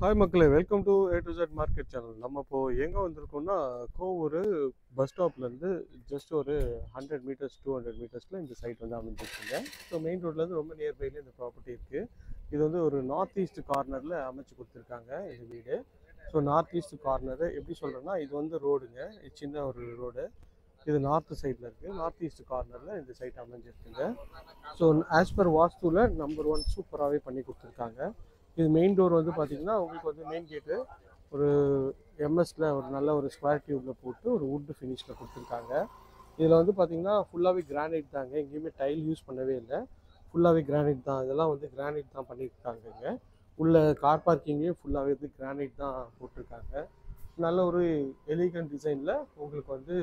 Hi மக்களே, welcome to A to Z market channel. நம்ம இப்போ எங்கே வந்திருக்கோம்னா, கோவூர் பஸ் ஸ்டாப்லேருந்து ஜஸ்ட் ஒரு 100 மீட்டர்ஸ் 200 மீட்டர்ஸில் இந்த சைட் வந்து அமைஞ்சிருக்குங்க. ஸோ மெயின் ரோட்லேருந்து ரொம்ப நியர்பைல இந்த ப்ராப்பர்ட்டி இருக்குது. இது வந்து ஒரு நார்த் ஈஸ்ட் கார்னரில் அமைச்சு கொடுத்துருக்காங்க இந்த வீடு. ஸோ நார்த் ஈஸ்ட் கார்னரு எப்படி சொல்கிறேன்னா, இது வந்து ரோடுங்க, இது சின்ன ஒரு ரோடு. இது நார்த் சைடில் இருக்குது. நார்த் ஈஸ்ட் கார்னரில் இந்த சைட் அமைஞ்சிருக்குங்க. ஸோ ஆஸ் பர் வாஸ்துவில் நம்பர் 1 சூப்பராகவே பண்ணி கொடுத்துருக்காங்க. இது மெயின் டோர் வந்து பார்த்தீங்கன்னா உங்களுக்கு வந்து மெயின் கேட்டு ஒரு எம்எஸ்ல ஒரு நல்ல ஒரு ஸ்கொயர் டியூப்பில் போட்டு ஒரு வுட் ஃபினிஷில் கொடுத்துருக்காங்க. இதில் வந்து பார்த்தீங்கன்னா ஃபுல்லாகவே கிரானைட் தாங்க, எங்கேயுமே டைல் யூஸ் பண்ணவே இல்லை, ஃபுல்லாகவே கிரானைட் தான். இதெல்லாம் வந்து கிரானைட் தான் பண்ணியிருக்காங்கங்க. உள்ள கார் பார்க்கிங்லேயும் ஃபுல்லாகவே வந்து கிரானைட் தான் போட்டிருக்காங்க. நல்ல ஒரு எலிகன்ட் டிசைனில் உங்களுக்கு வந்து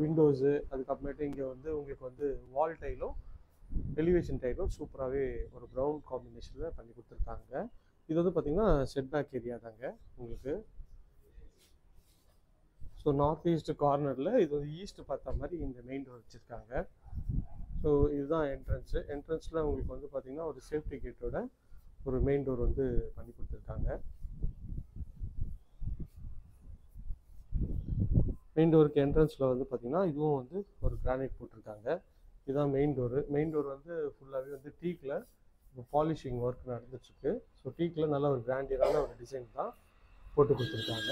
விண்டோஸு, அதுக்கப்புறமேட்டு இங்கே வந்து உங்களுக்கு வந்து வால் டைலும் எலிவேஷன் டைலும் சூப்பராகவே ஒரு ப்ரௌன் காம்பினேஷனில் பண்ணி கொடுத்துருக்காங்க. இது வந்து பார்த்திங்கன்னா செட்பேக் ஏரியா தாங்க உங்களுக்கு. ஸோ நார்த் ஈஸ்ட் கார்னரில் இது வந்து ஈஸ்ட் பார்த்த மாதிரி இந்த மெயின் டோர் வச்சுருக்காங்க. ஸோ இதுதான் என்ட்ரன்ஸில் உங்களுக்கு வந்து பார்த்திங்கன்னா ஒரு சேஃப்டி கேட்டோட ஒரு மெயின் டோர் வந்து பண்ணி கொடுத்துருக்காங்க. மெயின் டோருக்கு என்ட்ரன்ஸில் வந்து பார்த்திங்கன்னா இதுவும் வந்து ஒரு கிரானைட் போட்டிருக்காங்க. இதுதான் மெயின் டோரு. மெயின் டோர் வந்து ஃபுல்லாகவே வந்து டீக்கில் இப்போ பாலிஷிங் ஒர்க் நடந்துட்டுருக்கு. ஸோ டீக்கில் நல்ல ஒரு கிராண்டியரான ஒரு டிசைன் தான் போட்டு கொடுத்துருக்காங்க.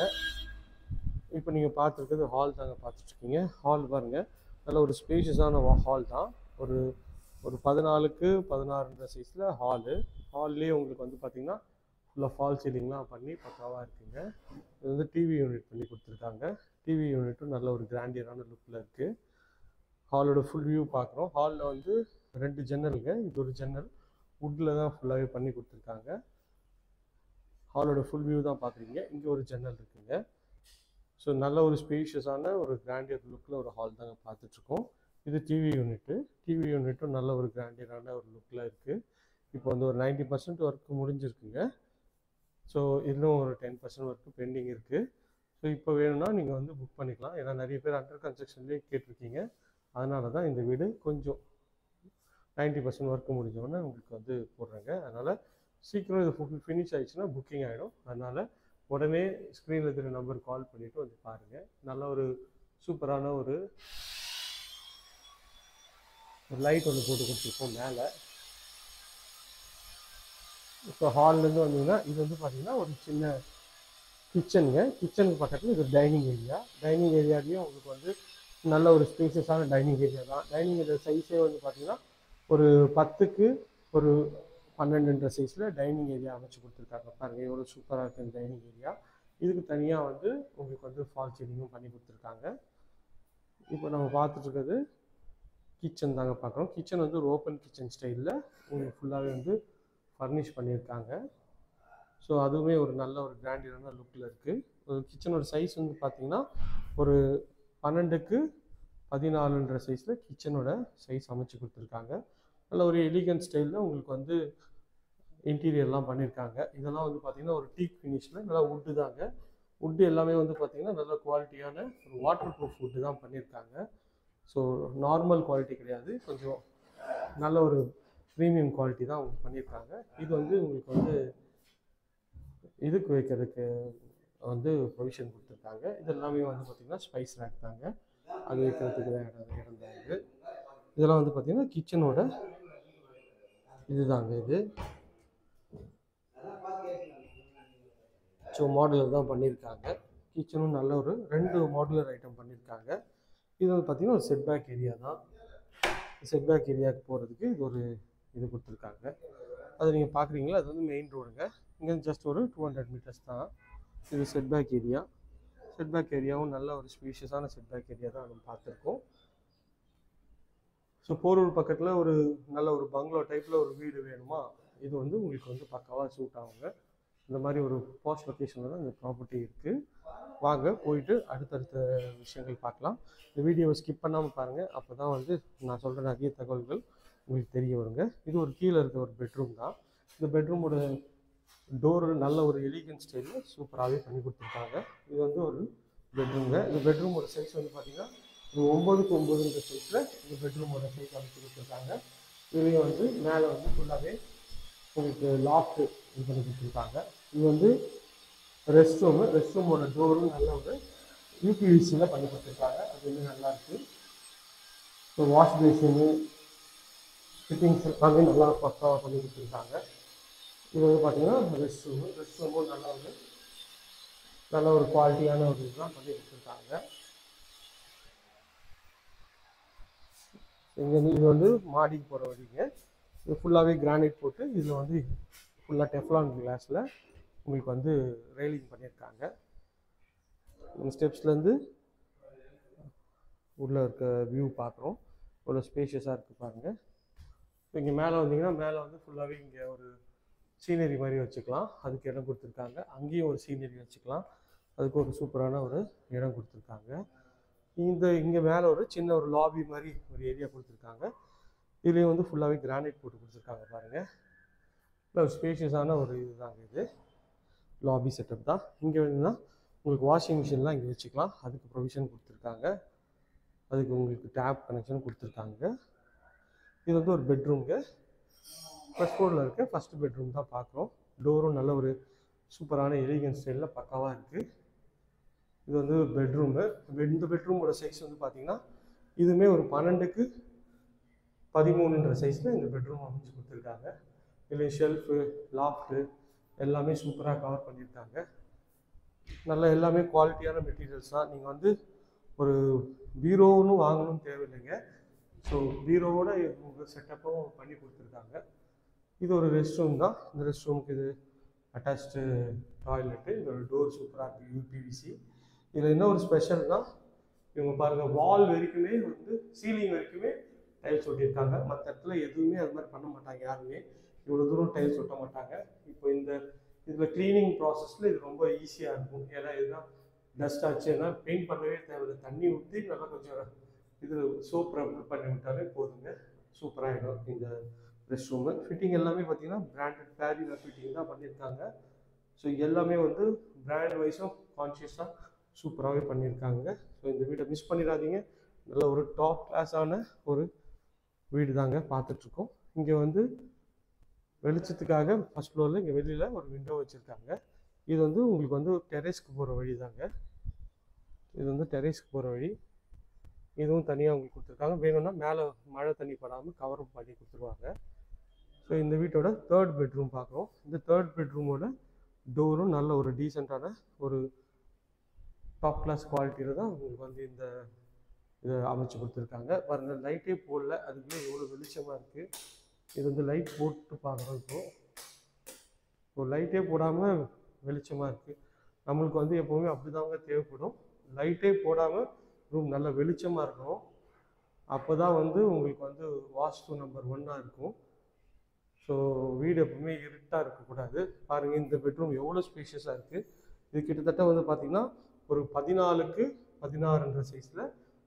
இப்போ நீங்கள் பார்த்துருக்கிறது ஹால் தாங்க பார்த்துட்ருக்கீங்க. ஹால் பாருங்கள், நல்ல ஒரு ஸ்பேஷியஸான ஹால் தான். ஒரு 14க்கு 16 சைஸில் ஹால்லேயே உங்களுக்கு வந்து பார்த்திங்கன்னா ஃபுல்லாக ஃபால் சீலிங்லாம் பண்ணி பக்காவாக இருக்குங்க. இது வந்து டிவி யூனிட் பண்ணி கொடுத்துருக்காங்க. டிவி யூனிட்டும் நல்ல ஒரு கிராண்டியரான லுக்கில் இருக்குது. ஹாலோட ஃபுல் வியூ பார்க்குறோம். ஹாலில் வந்து 2 ஜன்னலுங்க, இது ஒரு ஜன்னல் வுட்டில் தான் ஃபுல்லாகவே பண்ணி கொடுத்துருக்காங்க. ஹாலோட ஃபுல் வியூ தான் பார்க்குறீங்க. இங்கே ஒரு ஜன்னல் இருக்குங்க. ஸோ நல்ல ஒரு ஸ்பேஷியஸான ஒரு கிராண்டியர் லுக்கில் ஒரு ஹால் தாங்க பார்த்துட்ருக்கோம். இது டிவி யூனிட்டும் நல்ல ஒரு கிராண்டியரான ஒரு லுக்கில் இருக்குது. இப்போ வந்து ஒரு 90% ஒர்க்கு முடிஞ்சிருக்குங்க. ஸோ இன்னும் ஒரு 10% ஒர்க்கு பெண்டிங் இருக்குது. ஸோ இப்போ வேணும்னா நீங்கள் வந்து புக் பண்ணிக்கலாம். ஏன்னா நிறைய பேர் அண்டர் கன்ஸ்ட்ரக்ஷன்லேயே கேட்டிருக்கீங்க. அதனால தான் இந்த வீடு கொஞ்சம் 90% ஒர்க்கு முடிஞ்சோடனே உங்களுக்கு வந்து போடுறாங்க. அதனால் சீக்கிரம் இது ஃபுல் ஃபினிஷ் ஆகிடுச்சுன்னா புக்கிங் ஆகிடும். அதனால் உடனே ஸ்க்ரீனில் இருக்கிற நம்பர் கால் பண்ணிவிட்டு வந்து பாருங்கள். நல்ல ஒரு சூப்பரான ஒரு லைட் ஒன்று போட்டு கொடுத்துருக்கோம் மேலே. இப்போ ஹால்லேருந்து வந்தீங்கன்னா இது வந்து பார்த்திங்கன்னா ஒரு சின்ன கிச்சனுங்க. கிச்சனுக்கு பக்கத்தில் இது டைனிங் ஏரியாலேயும் உங்களுக்கு வந்து நல்ல ஒரு ஸ்பேஷியஸான டைனிங் ஏரியா தான். டைனிங் ஏரியா சைஸே வந்து பார்த்திங்கன்னா ஒரு 10க்கு ஒரு 12 சைஸில் டைனிங் ஏரியா அமைச்சு கொடுத்துருக்காங்க. பாருங்கள் எவ்வளோ சூப்பராக இருக்குது இந்த டைனிங் ஏரியா. இதுக்கு தனியாக வந்து உங்களுக்கு வந்து ஃபால் சீலிங்கும் பண்ணி கொடுத்துருக்காங்க. இப்போ நம்ம பார்த்துட்ருக்கிறது கிச்சன் தாங்க பார்க்குறோம். கிச்சன் வந்து ஒரு ஓப்பன் கிச்சன் ஸ்டைலில் உங்களுக்கு ஃபுல்லாகவே வந்து ஃபர்னிஷ் பண்ணியிருக்காங்க. ஸோ அதுவுமே ஒரு நல்ல ஒரு கிராண்டியரான லுக்கில் இருக்குது. ஒரு கிச்சனோட சைஸ் வந்து பார்த்திங்கன்னா ஒரு 12க்கு 14 சைஸில் கிச்சனோட சைஸ் அமைச்சு கொடுத்துருக்காங்க. நல்ல ஒரு எலிகன்ட் ஸ்டைலில் உங்களுக்கு வந்து இன்டீரியர்லாம் பண்ணியிருக்காங்க. இதெல்லாம் வந்து பார்த்திங்கன்னா ஒரு டீக் ஃபினிஷில் நல்லா வுட்டு தாங்க. வுட்டு எல்லாமே வந்து பார்த்திங்கன்னா நல்ல குவாலிட்டியான ஒரு வாட்டர் ப்ரூஃப் வுட்டு தான் பண்ணியிருக்காங்க. ஸோ நார்மல் குவாலிட்டி கிடையாது, கொஞ்சம் நல்ல ஒரு ப்ரீமியம் குவாலிட்டி தான் உங்களுக்கு பண்ணியிருக்காங்க. இது வந்து உங்களுக்கு வந்து இதுக்கு வைக்கிறதுக்கு வந்து ப்ரொவிஷன் கொடுத்துருக்காங்க. இது எல்லாமே வந்து பார்த்திங்கன்னா ஸ்பைஸ் ரேக் தாங்க, அது வைக்கிறதுக்கு தான் இடம் தான் இது. இதெல்லாம் வந்து பார்த்திங்கன்னா கிச்சனோட இதுதாங்க இது. ஸோ மாடுலர் தான் பண்ணியிருக்காங்க. கிச்சனும் நல்ல ஒரு 2 மாடுலர் ஐட்டம் பண்ணியிருக்காங்க. இது வந்து பார்த்திங்கன்னா ஒரு செட்பேக் ஏரியா தான். செட்பேக் ஏரியாவுக்கு போகிறதுக்கு இது ஒரு இது கொடுத்துருக்காங்க. அது நீங்கள் பார்க்குறீங்களா, அது வந்து மெயின் ரோடுங்க. இங்கேருந்து ஜஸ்ட் ஒரு 200 மீட்டர்ஸ் தான் இது செட்பேக் ஏரியா. செட்பேக் ஏரியாவும் நல்ல ஒரு ஸ்பேஷியஸான செட்பேக் ஏரியா தான் நம்ம பார்த்துருக்கோம். ஸோ போரூர் பக்கத்தில் ஒரு நல்ல ஒரு பங்களோ டைப்பில் ஒரு வீடு வேணுமா, இது வந்து உங்களுக்கு வந்து பக்காவாக சூட் ஆகுங்க. இந்த மாதிரி ஒரு பாஸ்ட் லொக்கேஷனில் தான் இந்த ப்ராப்பர்ட்டி இருக்குது. வாங்க போயிட்டு அடுத்தடுத்த விஷயங்கள் பார்க்கலாம். இந்த வீடியோவை ஸ்கிப் பண்ணாமல் பாருங்கள். அப்போ தான் வந்து நான் சொல்கிற நிறைய தகவல்கள் உங்களுக்கு தெரிய வருங்க. இது ஒரு கீழே இருக்க ஒரு பெட்ரூம் தான். இந்த பெட்ரூமோட டோரு நல்ல ஒரு எலிகன்ட் ஸ்டைலில் சூப்பராகவே பண்ணி கொடுத்துருக்காங்க. இது வந்து ஒரு பெட்ரூம்ங்க. இந்த பெட்ரூமோட சைஸ் வந்து பார்த்திங்கன்னா ஒரு 9க்கு 9 சைஸில் இந்த பெட்ரூமோட சைஸ் அமைச்சு கொடுத்துருக்காங்க. இதுலேயும் வந்து மேலே வந்து ஃபுல்லாகவே உங்களுக்கு லாஃப்ட் இது பண்ணி கொடுத்துருக்காங்க. இது வந்து ரெஸ்ட் ரூமோட டோரும் நல்ல ஒரு யூபிவிசியில் பண்ணி கொடுத்துருக்காங்க. அது வந்து நல்லாயிருக்கு. ஸோ வாஷ் பேசினு ஃபிட்டிங்ஸ் எல்லாமே நல்லா பக்காவாக பண்ணி கொடுத்துருக்காங்க. இது வந்து பார்த்தீங்கன்னா ரெஸ்ட் ரூமும் நல்ல ஒரு குவாலிட்டியான ஒரு இதுதான் பண்ணி கொடுத்துருக்காங்க. இங்கே இது வந்து மாடிக்கு போகிற வழிங்க. இது ஃபுல்லாகவே கிரானைட் போட்டு இதில் வந்து ஃபுல்லாக டெஃப்லான் கிளாஸில் உங்களுக்கு வந்து ரெயிலிங் பண்ணியிருக்காங்க. இந்த ஸ்டெப்ஸ்லேருந்து உள்ளே இருக்க வியூ பார்க்குறோம். இவ்வளோ ஸ்பேஷியஸாக இருக்குது பாருங்கள். இங்கே மேலே வந்தீங்கன்னா மேலே வந்து ஃபுல்லாகவே இங்கே ஒரு சீனரி மாதிரி வச்சுக்கலாம். அதுக்கு இடம் கொடுத்துருக்காங்க. அங்கேயும் ஒரு சீனரி வச்சுக்கலாம். அதுக்கு ஒரு சூப்பரான ஒரு இடம் கொடுத்துருக்காங்க. இங்கே மேலே ஒரு சின்ன ஒரு லாபி மாதிரி ஒரு ஏரியா கொடுத்துருக்காங்க. இதுலேயும் வந்து ஃபுல்லாகவே கிரானைட் போட்டு கொடுத்துருக்காங்க பாருங்கள். இல்லை ஒரு ஸ்பேஷியஸான ஒரு இதுதாங்க இது. லாபி செட்டப் தான். இங்கே வந்துன்னா உங்களுக்கு வாஷிங் மிஷின்லாம் இங்கே வச்சுக்கலாம். அதுக்கு ப்ரொவிஷன் கொடுத்துருக்காங்க. அதுக்கு உங்களுக்கு டேப் கனெக்ஷன் கொடுத்துருக்காங்க. இது வந்து ஒரு பெட்ரூம்ங்க. ஃபர்ஸ்ட் ஃப்ளோரில் இருக்க ஃபஸ்ட்டு பெட்ரூம் தான் பார்க்குறோம். டோரும் நல்ல ஒரு சூப்பரான எலிகன்ட் ஸ்டைலில் பக்காவாக இருக்குது. இது வந்து பெட்ரூமு. இந்த பெட்ரூமோட சைஸ் வந்து பார்த்திங்கன்னா இதுவுமே ஒரு 12க்கு 13ன்ற சைஸில் இந்த பெட்ரூம் அமைச்சு கொடுத்துருக்காங்க. இதில் ஷெல்ஃபு, லாஃப்ட்டு எல்லாமே சூப்பராக கவர் பண்ணியிருக்காங்க. நல்ல எல்லாமே குவாலிட்டியான மெட்டீரியல்ஸ் தான். நீங்கள் வந்து ஒரு பீரோன்னு வாங்கணும்னு தேவையில்லைங்க. ஸோ பீரோவோட உங்கள் செட்டப்பும் பண்ணி கொடுத்துருக்காங்க. இது ஒரு ரெஸ்ட் ரூம் தான். இந்த ரெஸ்ட் ரூமுக்கு இது அட்டாச்சு டாய்லெட்டு. இதோட டோர் சூப்பராக இருக்குது, யூபிவிசி. இதில் என்ன ஒரு ஸ்பெஷல்னால் இவங்க பாருங்கள், வால் வரைக்குமே வந்து சீலிங் வரைக்குமே டைல்ஸ் ஒட்டியிருக்காங்க. மற்ற இடத்துல எதுவுமே அது மாதிரி பண்ண மாட்டாங்க யாருமே. இவ்வளோ தூரம் டைல்ஸ் ஒட்ட மாட்டாங்க. இப்போ இதில் க்ளீனிங் ப்ராசஸில் இது ரொம்ப ஈஸியாக இருக்கும். ஏன்னா இதுதான் டஸ்ட் ஆச்சுன்னா பெயிண்ட் பண்ணவே தேவையில்லை. தண்ணி ஊற்றி நல்லா கொஞ்சம் இது சோப் ரப் பண்ணி விட்டாலே போதுங்க, சூப்பராகிடும். இந்த ரெஸ்ட் ரூமு ஃபிட்டிங் எல்லாமே பார்த்தீங்கன்னா பிராண்டட் ஃபேரியில் ஃபிட்டிங் தான் பண்ணியிருக்காங்க. ஸோ எல்லாமே வந்து பிராண்ட் வைஸும் கான்ஷியஸாக சூப்பராகவே பண்ணியிருக்காங்க. ஸோ இந்த வீட்டை மிஸ் பண்ணிடாதீங்க. நல்ல ஒரு டாப் கிளாஸான ஒரு வீடு தாங்க பார்த்துட்ருக்கோம். இங்கே வந்து வெளிச்சத்துக்காக ஃபஸ்ட் ஃப்ளோரில் இங்கே வெளியில் ஒரு விண்டோ வச்சுருக்காங்க. இது வந்து உங்களுக்கு வந்து டெரேஸ்க்கு போகிற வழி தாங்க. இது வந்து டெரேஸ்க்கு போகிற வழி. இதுவும் தனியாக உங்களுக்கு கொடுத்துருக்காங்க. வேணும்னா மேலே மழை தண்ணி படாமல் கவரும் பண்ணி கொடுத்துருவாங்க. ஸோ இந்த வீட்டோட 3rd பெட்ரூம் பார்க்குறோம். இந்த 3rd பெட்ரூமோட டோரும் நல்ல ஒரு டீசெண்டான ஒரு டாப் கிளாஸ் குவாலிட்டியில் தான் உங்களுக்கு வந்து இந்த இதை அமைச்சு கொடுத்துருக்காங்க. பாருங்கள், லைட்டே போடல, அதுக்குள்ளே எவ்வளோ வெளிச்சமாக இருக்குது. இது வந்து லைட் போட்டு பார்க்குறோம். இப்போ லைட்டே போடாமல் வெளிச்சமாக இருக்குது. நம்மளுக்கு வந்து எப்போவுமே அப்படி தாங்க தேவைப்படும். லைட்டே போடாமல் ரூம் நல்ல வெளிச்சமாக இருக்கணும். அப்போ தான் வந்து உங்களுக்கு வந்து வாஸ்து நம்பர் 1 இருக்கும். ஸோ வீடு எப்பவுமே இருட்டாக இருக்கக்கூடாது. பாருங்கள், இந்த பெட்ரூம் எவ்வளோ ஸ்பேஷியஸாக இருக்குது. இது கிட்டத்தட்ட வந்து பார்த்திங்கன்னா ஒரு 14க்கு 16ன்ற சைஸில்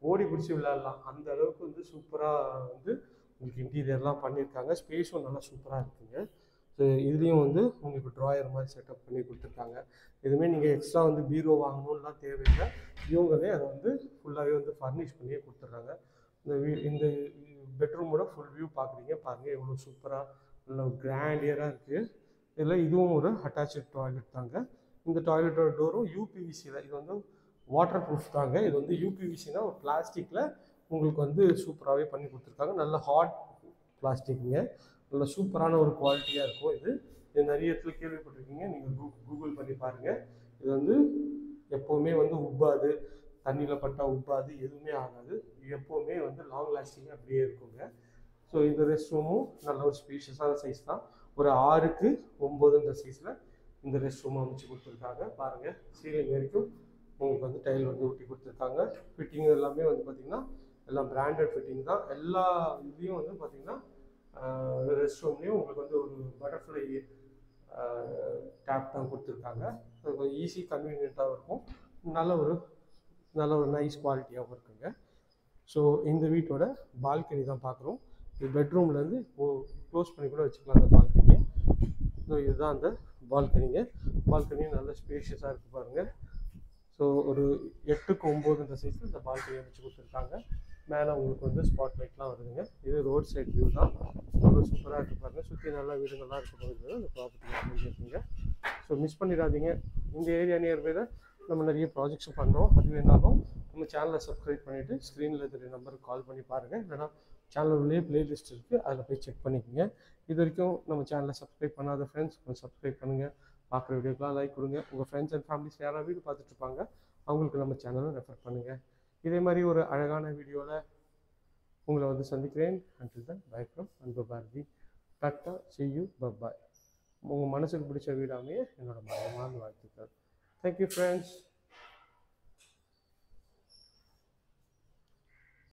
ஓடி பிடிச்சி விளையாடலாம். அந்த அளவுக்கு வந்து சூப்பராக வந்து உங்களுக்கு இன்டீரியர்லாம் பண்ணியிருக்காங்க. ஸ்பேஸும் நல்லா சூப்பராக இருக்குங்க. ஸோ இதுலேயும் வந்து உங்களுக்கு ட்ராயர் மாதிரி செட்டப் பண்ணி கொடுத்துருக்காங்க. இதுவுமே நீங்கள் எக்ஸ்ட்ரா வந்து பீரோ வாங்கணும்லாம் தேவையில்லை. இவங்களே அதை வந்து ஃபுல்லாகவே வந்து ஃபர்னிஷ் பண்ணியே கொடுத்துட்றாங்க. இந்த பெட்ரூமோட ஃபுல் வியூ பார்க்குறீங்க. பாருங்கள் எவ்வளோ சூப்பராக நல்ல கிராண்டியராக இருக்குது. இதில் இதுவும் ஒரு அட்டாச்சு டாய்லெட் தாங்க. இந்த டாய்லெட்டோட டோரும் யூபிவிசியில், இது வந்து வாட்டர் ப்ரூஃப் தாங்க. இது வந்து யூபிவிசினா ஒரு பிளாஸ்டிக்கில் உங்களுக்கு வந்து சூப்பராகவே பண்ணி கொடுத்துருக்காங்க. நல்ல ஹாட் பிளாஸ்டிக்குங்க. நல்ல சூப்பரான ஒரு குவாலிட்டியாக இருக்கும். இது நிறைய இடத்துல கேள்விப்பட்டிருக்கீங்க. நீங்கள் கூகுள் பண்ணி பாருங்கள். இது வந்து எப்போவுமே வந்து உப்பாது, தண்ணியில் பட்டால் உப்பாது, எதுவுமே ஆகாது. எப்போவுமே வந்து லாங் லாஸ்டிங் அப்படியே இருக்குங்க. ஸோ இந்த ரெஸ்ட் ரூமும் நல்ல ஒரு ஸ்பேஷியஸான சைஸ் தான். ஒரு 6க்கு 9ன்ற சைஸில் இந்த ரெஸ்ட் ரூம் அமைச்சு கொடுத்துருக்காங்க. பாருங்கள், சீலிங் வரைக்கும் உங்களுக்கு வந்து டைல் வந்து ஊட்டி கொடுத்துருக்காங்க. ஃபிட்டிங் எல்லாமே வந்து பார்த்திங்கன்னா எல்லாம் பிராண்டட் ஃபிட்டிங் தான். எல்லா இதுலேயும் வந்து பார்த்திங்கன்னா ரெஸ்ட் ரூம்லேயும் உங்களுக்கு வந்து ஒரு பட்டர்ஃப்ளை டேப் தான் கொடுத்துருக்காங்க. ஈஸி கன்வீனியண்ட்டாகவும் இருக்கும். நல்ல ஒரு நைஸ் குவாலிட்டியாகவும் இருக்குங்க. ஸோ இந்த வீட்டோட பால்கனி தான் பார்க்குறோம். இது பெட்ரூம்லேருந்து க்ளோஸ் பண்ணி கூட வச்சுக்கலாம் அந்த பால்கனியை. ஸோ இதுதான் அந்த பால்கனிங்க. பால்கனியும் நல்ல ஸ்பேஷியஸாக இருக்குது பாருங்கள். ஸோ ஒரு 8க்கு 9ன்ற சைஸில் இந்த பால்கனியை வச்சு கொடுத்துருக்காங்க. மேலே உங்களுக்கு வந்து ஸ்பாட் லைட்லாம் வருதுங்க. இது ரோட் சைட் வியூ தான். ரொம்ப சூப்பராக இருக்குது பாருங்கள். சுற்றி நல்லா வீடுங்கள்லாம் இருக்க போகுது. இந்த ப்ராப்பர்ட்டி அமைஞ்சிருக்குங்க. ஸோ மிஸ் பண்ணிடாதீங்க. இந்த ஏரியா நியர்பையில் நம்ம நிறைய ப்ராஜெக்ட்ஸும் பண்ணுறோம். அது வேணாலும் நம்ம சேனலை சப்ஸ்கிரைப் பண்ணிவிட்டு ஸ்க்ரீனில் இருக்கிற நம்பருக்கு கால் பண்ணி பாருங்கள். இல்லைனா சேனல் உள்ளே ப்ளேலிஸ்ட் இருக்குது, அதில் போய் செக் பண்ணிக்கோங்க. இது வரைக்கும் நம்ம சேனலை சப்ஸ்கிரைப் பண்ணாத ஃப்ரெண்ட்ஸ் கொஞ்சம் சப்ஸ்கிரைப் பண்ணுங்கள். பார்க்குற வீடியோக்கெலாம் லைக் கொடுங்க. உங்கள் ஃப்ரெண்ட்ஸ் அண்ட் ஃபேமிலிஸ் யாராவது வீடு பார்த்துட்ருப்பாங்க, அவங்களுக்கு நம்ம சேனலை ரெஃபர் பண்ணுங்கள். இதே மாதிரி ஒரு அழகான வீடியோவில் உங்களை வந்து சந்திக்கிறேன். Until then bye from Anbu Bharathi. Tata, see you, bye. உங்கள் மனசுக்கு பிடிச்ச வீடாமையே என்னோட மனமான வாழ்த்துக்கள். Thank you friends.